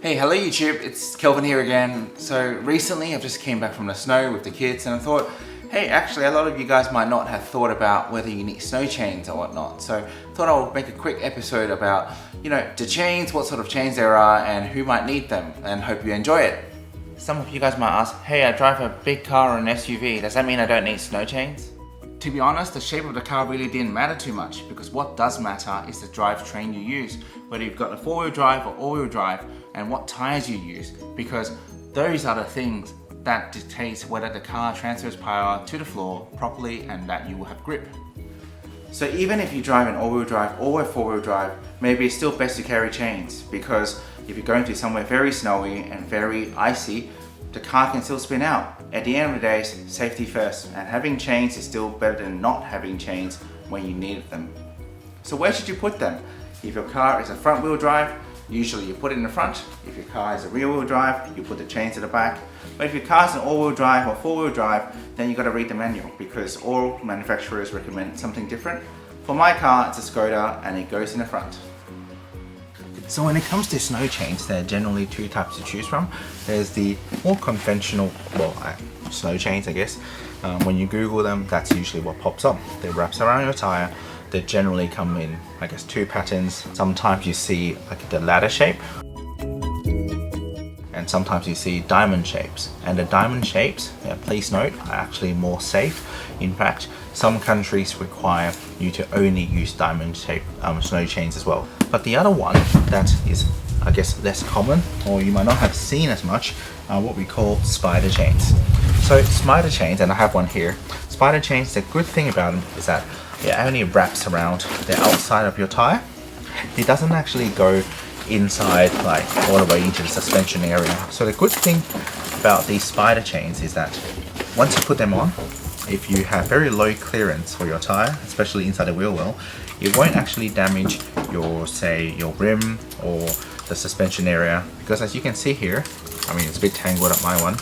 Hey, hello YouTube, it's Kelvin here again. So recently I've just came back from the snow with the kids and I thought, hey, actually a lot of you guys might not have thought about whether you need snow chains or whatnot. So I thought I'll make a quick episode about, the chains, what sort of chains there are and who might need them, and hope you enjoy it. Some of you guys might ask, hey, I drive a big car or an SUV, does that mean I don't need snow chains? To be honest, the shape of the car really didn't matter too much, because what does matter is the drivetrain you use, whether you've got a four-wheel drive or all-wheel drive, and what tires you use, because those are the things that dictates whether the car transfers power to the floor properly and that you will have grip. So even if you drive an all-wheel drive or a four-wheel drive, maybe it's still best to carry chains, because if you're going to somewhere very snowy and very icy, the car can still spin out. At the end of the day, safety first, and having chains is still better than not having chains when you need them. So where should you put them? If your car is a front wheel drive, usually you put it in the front. If your car is a rear wheel drive, you put the chains at the back. But if your car is an all wheel drive or four wheel drive, then you got to read the manual, because all manufacturers recommend something different. For my car, it's a Skoda and it goes in the front. So when it comes to snow chains, there are generally two types to choose from. There's the more conventional, snow chains, I guess. When you Google them, that's usually what pops up. They wraps around your tire. They generally come in, I guess, two patterns. Sometimes you see like the ladder shape, and sometimes you see diamond shapes. And the diamond shapes, please note, are actually more safe. In fact, some countries require you to only use diamond shaped snow chains as well. But the other one that is, I guess, less common, or you might not have seen as much, are what we call spider chains. So spider chains, and I have one here. Spider chains, the good thing about them is that it only wraps around the outside of your tire. It doesn't actually go inside, like all the way into the suspension area. So the good thing about these spider chains is that once you put them on, if you have very low clearance for your tire, especially inside the wheel well, it won't actually damage your, say, your rim or the suspension area, because as you can see here, it's a bit tangled up my one.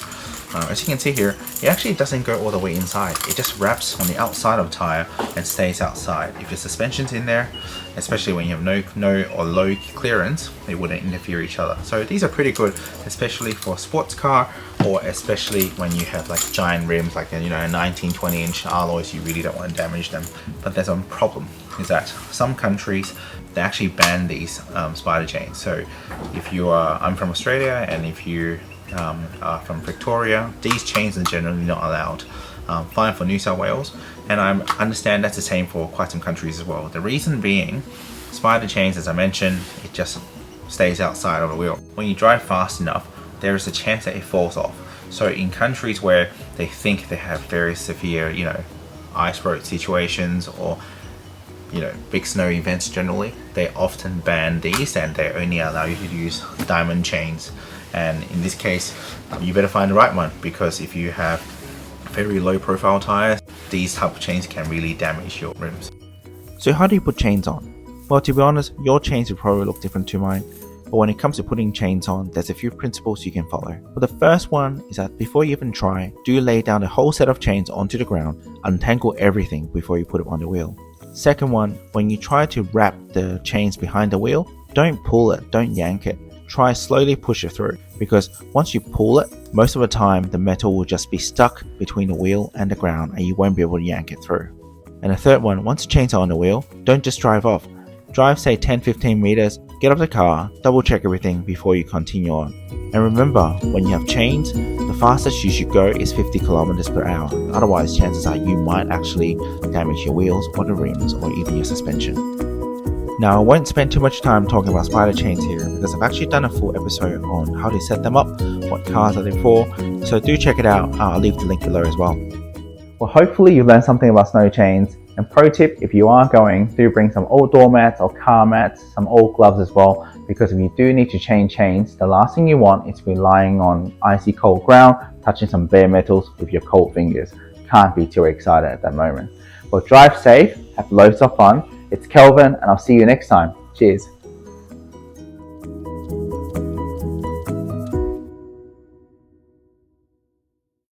As you can see here, it actually doesn't go all the way inside. It just wraps on the outside of the tire and stays outside. If your suspension's in there, especially when you have no or low clearance, they wouldn't interfere each other. So these are pretty good, especially for a sports car, or especially when you have like giant rims, like a 19-20-inch alloys. You really don't want to damage them. But there's a problem, is that some countries, they actually ban these spider chains. So if you are, I'm from Australia, and if you are from Victoria, these chains are generally not allowed. Fine for New South Wales, and I understand that's the same for quite some countries as well. The reason being, spider chains, as I mentioned, it just stays outside of the wheel. When you drive fast enough, there is a chance that it falls off. So in countries where they think they have very severe, ice road situations, or big snow events generally, they often ban these, and they only allow you to use diamond chains. And in this case, you better find the right one, because if you have very low profile tires, these type of chains can really damage your rims. So how do you put chains on? Well, to be honest, your chains will probably look different to mine. But when it comes to putting chains on, there's a few principles you can follow. But the first one is that before you even try, do lay down a whole set of chains onto the ground, untangle everything before you put it on the wheel. Second one, when you try to wrap the chains behind the wheel, don't pull it, don't yank it. Try slowly push it through, because once you pull it, most of the time the metal will just be stuck between the wheel and the ground, and you won't be able to yank it through. And the third one, once the chains are on the wheel, don't just drive off. Drive say 10-15 meters, get off the car, double check everything before you continue on. And remember, when you have chains, the fastest you should go is 50 kilometers per hour. Otherwise, chances are you might actually damage your wheels or the rims or even your suspension. Now, I won't spend too much time talking about spider chains here, because I've actually done a full episode on how to set them up, what cars are they for, so do check it out. I'll leave the link below as well. Well, hopefully you've learned something about snow chains. And pro tip, if you are going, do bring some old door mats or car mats, some old gloves as well, because if you do need to change chains, the last thing you want is to be lying on icy cold ground, touching some bare metals with your cold fingers. Can't be too excited at that moment. Well, drive safe, have loads of fun. It's Kelvin, and I'll see you next time. Cheers.